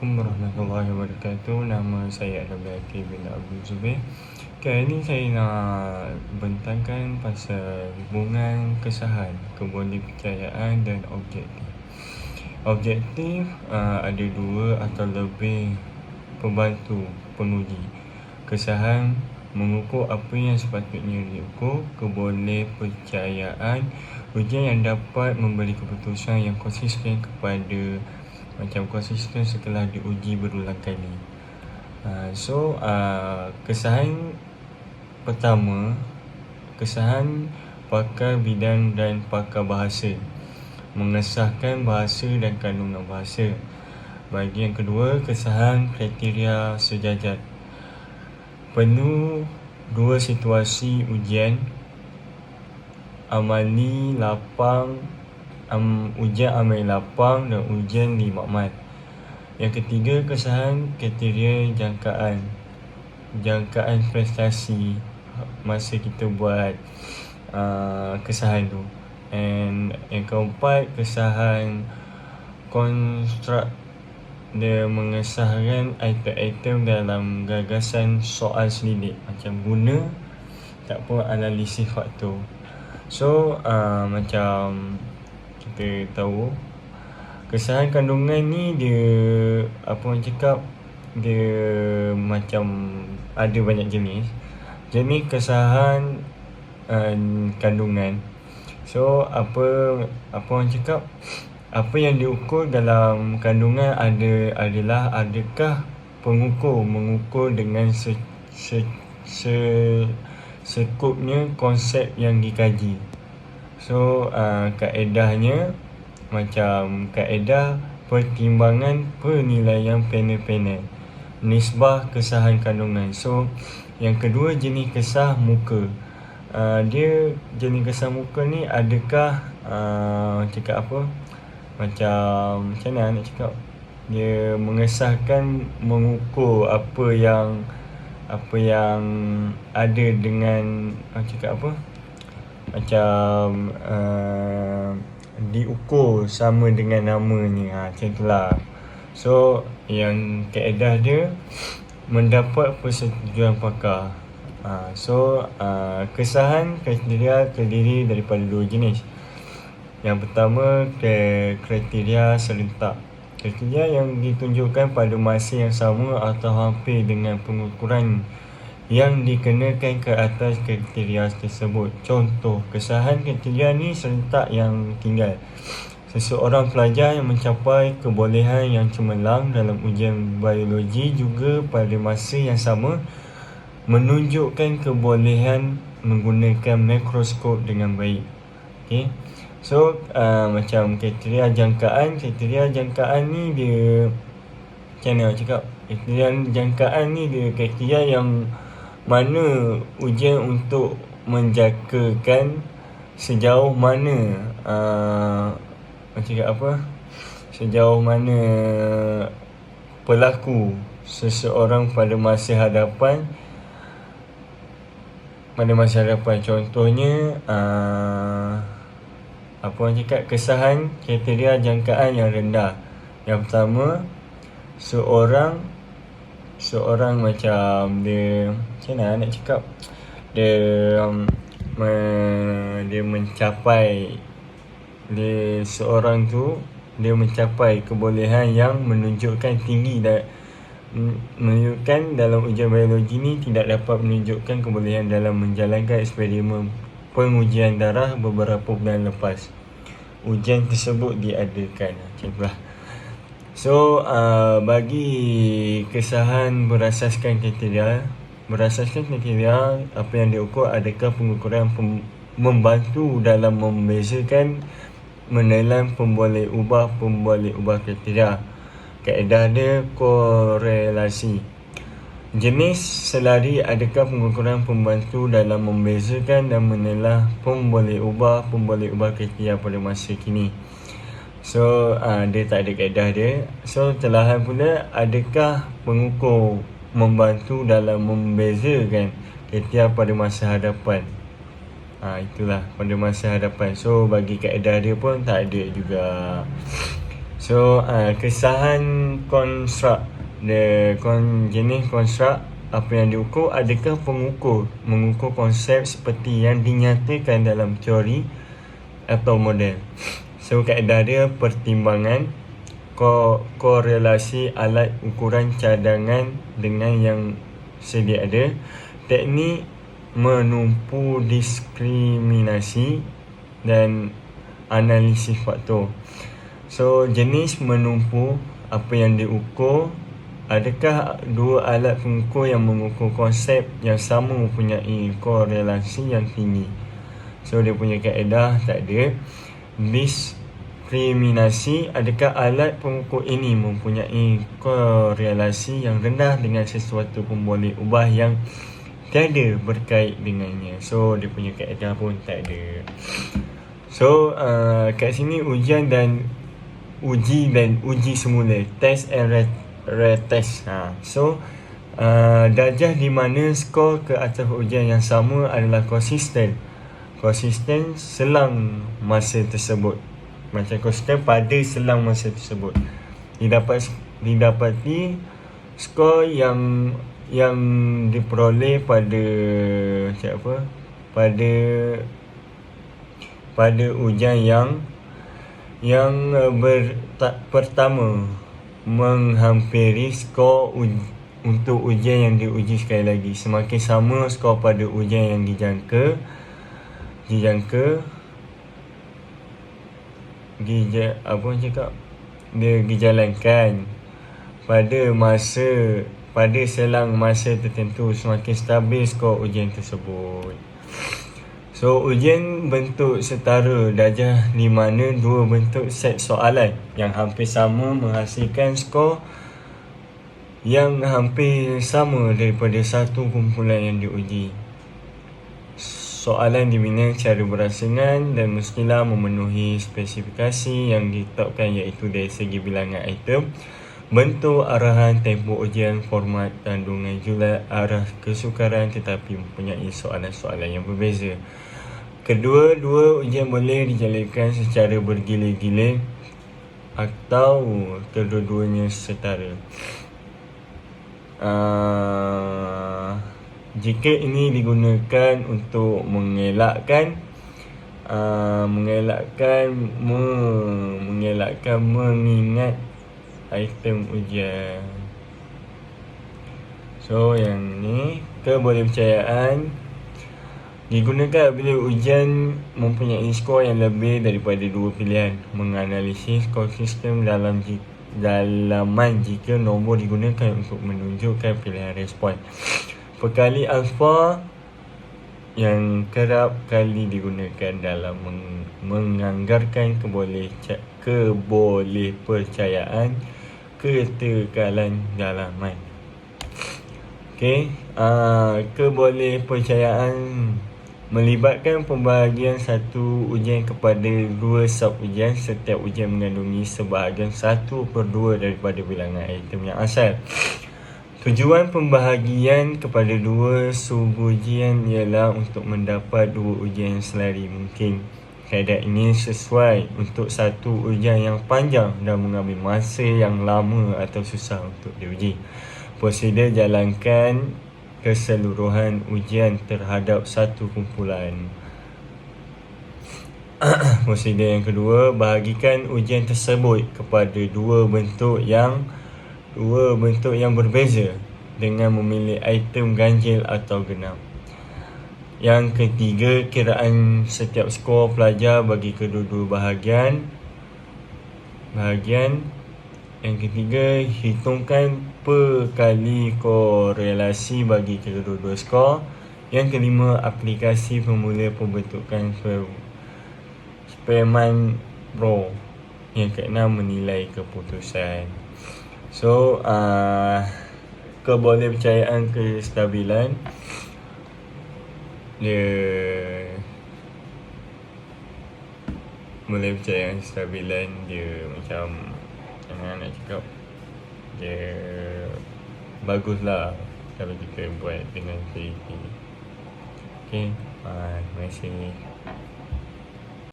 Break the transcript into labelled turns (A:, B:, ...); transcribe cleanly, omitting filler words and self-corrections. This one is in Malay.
A: Assalamualaikum warahmatullahi wabarakatuh. Nama saya adalah Akil bin Abdul Zubir. Kali ini saya nak bentangkan pasal hubungan kesahan, kebolehpercayaan dan objektif. Objektif ada dua atau lebih pembantu penguji. Kesahan mengukur apa yang sepatutnya diukur. Kebolehpercayaan ujian yang dapat memberi keputusan yang konsisten kepada konsisten setelah diuji berulang kali. Kesahan pertama, kesahan pakar bidang dan pakar bahasa, mengesahkan bahasa dan kandungan bahasa. Bagi yang kedua, kesahan kriteria sejajar, perlu dua situasi ujian, amali lapang, ujian amali lapang dan ujian di makmal. Yang ketiga, kesahan kriteria jangkaan prestasi masa kita buat kesahan tu. And yang keempat, kesahan konstruk, dia mengesahkan item-item dalam gagasan soal selidik, macam guna ataupun analisis faktor. Macam kita tahu, kesahan kandungan ni dia dia macam ada banyak jenis kesahan kandungan. Apa yang diukur dalam kandungan adalah adakah pengukur mengukur dengan sekupnya konsep yang dikaji. Kaedahnya macam kaedah pertimbangan penilaian panel-panel, nisbah kesahan kandungan. Yang kedua, jenis kesah muka. Dia jenis kesah muka ni adakah macam mana nak cakap, dia mengesahkan mengukur apa yang ada dengan diukur sama dengan namanya, macam itulah. Yang kaedah dia mendapat persetujuan pakar. Kesahan kriteria terdiri daripada dua jenis. Yang pertama, kriteria serentak. Kriteria yang ditunjukkan pada masa yang sama atau hampir dengan pengukuran yang dikenakan ke atas kriteria tersebut. Contoh, kesahan kriteria ni serentak yang tinggal. Seseorang pelajar yang mencapai kebolehan yang cemerlang dalam ujian biologi juga pada masa yang sama menunjukkan kebolehan menggunakan mikroskop dengan baik. Macam kriteria jangkaan ni dia macam mana nak cakap, kriteria jangkaan ni dia kriteria yang mana ujian untuk menjangkakan sejauh mana sejauh mana pelaku seseorang pada masa hadapan. Contohnya kesahan kriteria jangkaan yang rendah. Yang pertama, seorang macam dia macam mana nak cakap, dia mencapai kebolehan yang menunjukkan tinggi dan menunjukkan dalam ujian biologi ni tidak dapat menunjukkan kebolehan dalam menjalankan eksperimen pengujian darah beberapa bulan lepas ujian tersebut diadakan. Bagi kesahan berasaskan kriteria, apa yang diukur adakah pengukuran membantu dalam membezakan menelan pemboleh ubah kriteria. Kaedah dia korelasi. Jenis selari, adakah pengukuran pembantu dalam membezakan dan menelah pemboleh ubah kriteria pada masa kini. Dia tak ada kaedah dia. Telahan pula, adakah pengukur membantu dalam membezakan kriteria pada masa hadapan. Itulah pada masa hadapan. Bagi kaedah dia pun tak ada juga. So kesahan konstruk jenis konstruk apa yang diukur, adakah pengukur mengukur konsep seperti yang dinyatakan dalam teori atau model. So kaedah dia pertimbangan korelasi alat ukuran cadangan dengan yang sedia ada, teknik menumpu diskriminasi dan analisis faktor. So jenis menumpu apa yang diukur, adakah dua alat pengukur yang mengukur konsep yang sama mempunyai korelasi yang tinggi. So dia punya kaedah tak ada. Diskriminasi, adakah alat pengukur ini mempunyai korelasi yang rendah dengan sesuatu pun boleh ubah yang tiada berkait dengannya. So dia punya kaedah pun tak ada. So kat sini uji dan uji semula, test and retest. So darjah di mana skor ke atas ujian yang sama adalah konsisten selang masa tersebut. Macam konsisten pada selang masa tersebut. Didapati skor yang diperoleh pada pada ujian yang pertama menghampiri skor untuk ujian yang diuji sekali lagi. Semakin sama skor pada ujian yang dijalankan pada selang masa tertentu, semakin stabil skor ujian tersebut. So ujian bentuk setara darjah di mana dua bentuk set soalan yang hampir sama menghasilkan skor yang hampir sama daripada satu kumpulan yang diuji. Soalan dibina secara berasingan dan mestilah memenuhi spesifikasi yang ditetapkan, iaitu dari segi bilangan item, bentuk, arahan, tempoh ujian, format, kandungan jumlah, arah kesukaran, tetapi mempunyai soalan-soalan yang berbeza. Kedua-dua ujian boleh dijalankan secara bergila-gila atau kedua-duanya setara. Jika ini digunakan untuk mengelakkan mengingat item ujian. So yang ni kebolehpercayaan digunakan apabila ujian mempunyai skor yang lebih daripada dua pilihan. Menganalisis konsisten dalaman jika nombor digunakan untuk menunjukkan pilihan respon. Perkali alfa yang kerap kali digunakan dalam menganggarkan kebolehpercayaan ketekalan dalaman. Kebolehpercayaan melibatkan pembahagian satu ujian kepada dua sub-ujian. Setiap ujian mengandungi sebahagian 1/2 daripada bilangan item yang asal. Tujuan pembahagian kepada dua sub-ujian ialah untuk mendapat dua ujian yang selari mungkin. Kaedah ini sesuai untuk satu ujian yang panjang dan mengambil masa yang lama atau susah untuk diuji. Prosedur jalankan keseluruhan ujian terhadap satu kumpulan. Prosedur yang kedua, bahagikan ujian tersebut kepada dua bentuk yang berbeza dengan memilih item ganjil atau genap. Yang ketiga, kiraan setiap skor pelajar bagi kedua-dua bahagian. Yang ketiga, hitungkan perkali korelasi bagi kedua-dua skor. Yang kelima, aplikasi formula pembentukan Spearman Pro. Yang keenam, menilai keputusan. So kebolehpercayaan kestabilan dia macam nak cakap dia baguslah kalau kita buat dengan teliti. Terima kasih.